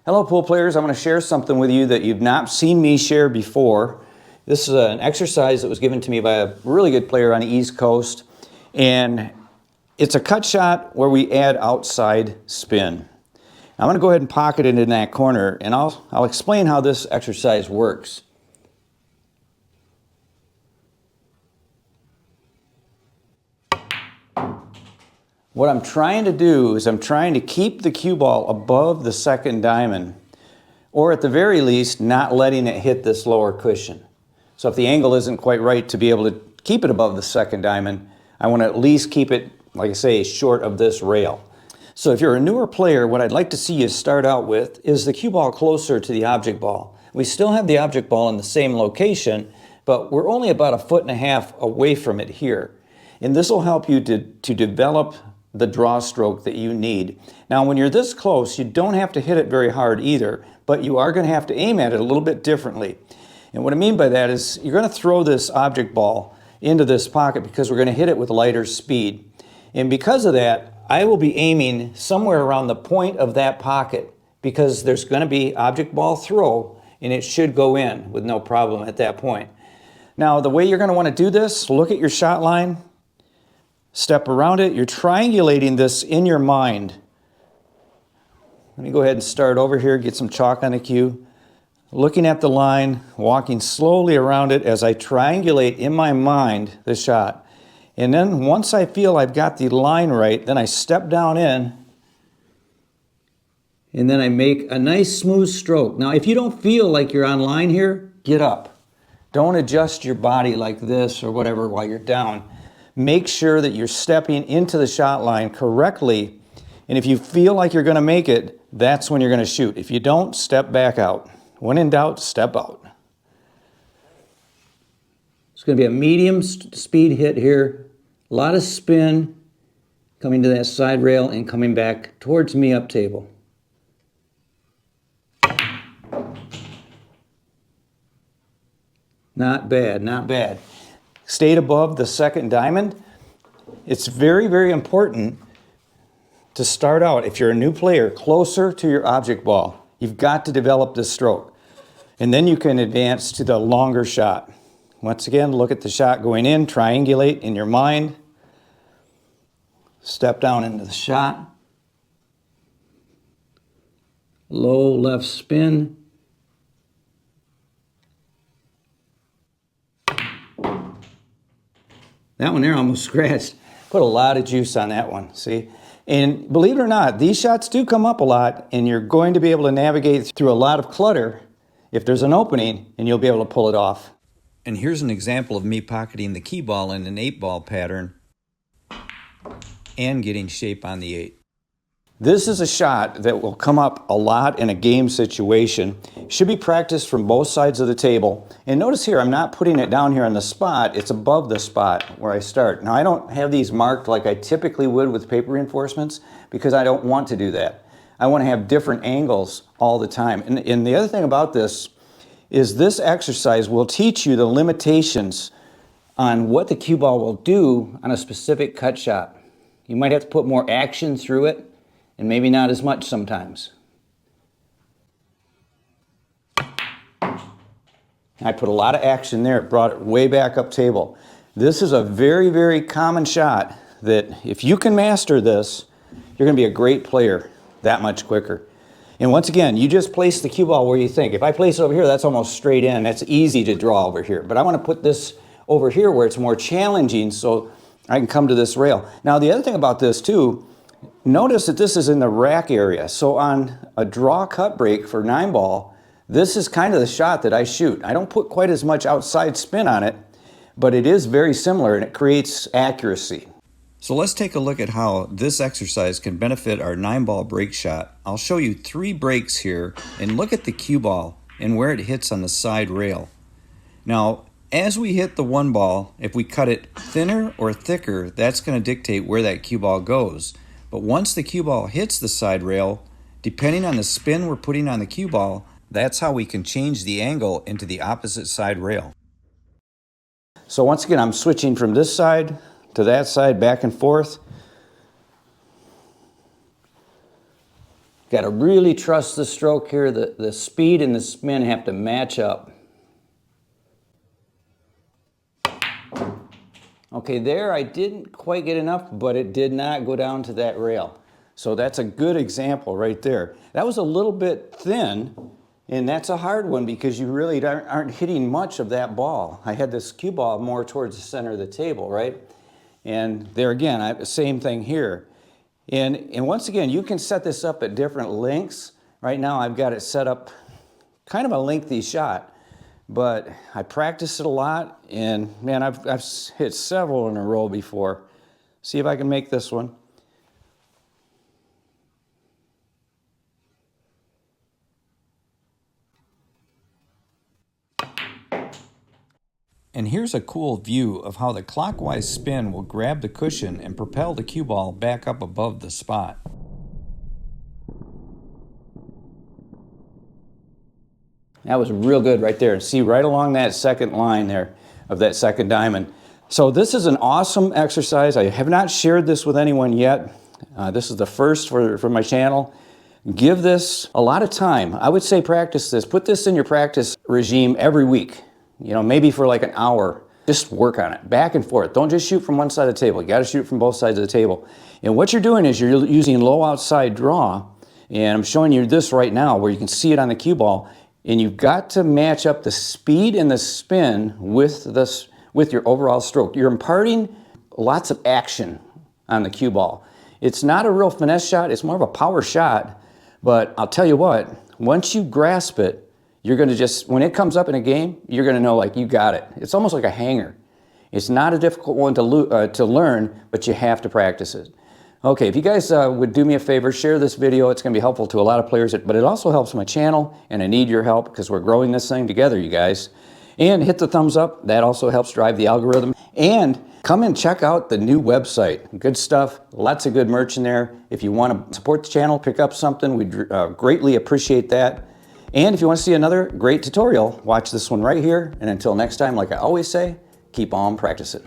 Hello pool players, I'm going to share something with you that you've not seen me share before. This is an exercise that was given to me by a really good player on the East Coast, and it's a cut shot where we add outside spin. I'm going to go ahead and pocket it in that corner, and I'll explain how this exercise works. What I'm trying to do is I'm trying to keep the cue ball above the second diamond, or at the very least not letting it hit this lower cushion. So if the angle isn't quite right to be able to keep it above the second diamond, I want to at least keep it, like I say, short of this rail. So if you're a newer player, what I'd like to see you start out with is the cue ball closer to the object ball. We still have the object ball in the same location, but we're only about 1.5 feet away from it here. And this will help you to develop the draw stroke that you need. Now when you're this close, you don't have to hit it very hard either, but you are going to have to aim at it a little bit differently. And what I mean by that is you're going to throw this object ball into this pocket because we're going to hit it with lighter speed. And because of that, I will be aiming somewhere around the point of that pocket because there's going to be object ball throw and it should go in with no problem at that point. Now the way you're going to want to do this, look at your shot line, step around it. You're triangulating this in your mind. Let me go ahead and start over here, get some chalk on the cue. Looking at the line, walking slowly around it as I triangulate in my mind the shot. And then once I feel I've got the line right, then I step down in and then I make a nice smooth stroke. Now if you don't feel like you're on line here, get up. Don't adjust your body like this or whatever while you're down. Make sure that you're stepping into the shot line correctly, and if you feel like you're going to make it, that's when you're going to shoot. If you don't, step back out. When in doubt, step out. It's going to be a medium speed hit here. A lot of spin coming to that side rail and coming back towards me up table. Not bad, not bad. Stayed above the second diamond. It's very, very important to start out, if you're a new player, closer to your object ball. You've got to develop this stroke. And then you can advance to the longer shot. Once again, look at the shot going in, triangulate in your mind. Step down into the shot. Low left spin. That one there almost scratched. Put a lot of juice on that one, see? And believe it or not, these shots do come up a lot, and you're going to be able to navigate through a lot of clutter if there's an opening, and you'll be able to pull it off. And here's an example of me pocketing the key ball in an 8-ball pattern and getting shape on the 8. This is a shot that will come up a lot in a game situation. It should be practiced from both sides of the table. And notice here, I'm not putting it down here on the spot. It's above the spot where I start. Now, I don't have these marked like I typically would with paper reinforcements because I don't want to do that. I want to have different angles all the time. And the other thing about this is this exercise will teach you the limitations on what the cue ball will do on a specific cut shot. You might have to put more action through it, and maybe not as much sometimes. I put a lot of action there. It brought it way back up table. This is a very, very common shot that if you can master this, you're going to be a great player that much quicker. And once again, you just place the cue ball where you think. If I place it over here, that's almost straight in. That's easy to draw over here. But I want to put this over here where it's more challenging so I can come to this rail. Now, the other thing about this too, notice that this is in the rack area. So on a draw cut break for 9-ball, this is kind of the shot that I shoot. I don't put quite as much outside spin on it, but it is very similar and it creates accuracy. So let's take a look at how this exercise can benefit our 9-ball break shot. I'll show you 3 breaks here and look at the cue ball and where it hits on the side rail. Now, as we hit the 1-ball, if we cut it thinner or thicker, that's going to dictate where that cue ball goes. But once the cue ball hits the side rail, depending on the spin we're putting on the cue ball, that's how we can change the angle into the opposite side rail. So once again, I'm switching from this side to that side, back and forth. Got to really trust the stroke here. The speed and the spin have to match up. Okay, there I didn't quite get enough, but it did not go down to that rail. So that's a good example right there. That was a little bit thin, and that's a hard one because you really aren't hitting much of that ball. I had this cue ball more towards the center of the table, right? And there again, same thing here. And once again, you can set this up at different lengths. Right now I've got it set up kind of a lengthy shot, but I practiced it a lot, and man, I've hit several in a row before. See if I can make this one. And here's a cool view of how the clockwise spin will grab the cushion and propel the cue ball back up above the spot. That was real good right there. See, right along that second line there of that second diamond. So this is an awesome exercise. I have not shared this with anyone yet. This is the first for my channel. Give this a lot of time. I would say practice this. Put this in your practice regime every week. You know, maybe for like an hour. Just work on it, back and forth. Don't just shoot from one side of the table. You got to shoot from both sides of the table. And what you're doing is you're using low outside draw. And I'm showing you this right now where you can see it on the cue ball. And you've got to match up the speed and the spin with your overall stroke. You're imparting lots of action on the cue ball. It's not a real finesse shot. It's more of a power shot. But I'll tell you what, once you grasp it, you're going to just, when it comes up in a game, you're going to know like you got it. It's almost like a hanger. It's not a difficult one to learn, but you have to practice it. Okay, if you guys would do me a favor, share this video. It's going to be helpful to a lot of players, but it also helps my channel, and I need your help because we're growing this thing together, you guys. And hit the thumbs up. That also helps drive the algorithm. And come and check out the new website. Good stuff. Lots of good merch in there. If you want to support the channel, pick up something, we'd greatly appreciate that. And if you want to see another great tutorial, watch this one right here. And until next time, like I always say, keep on practicing.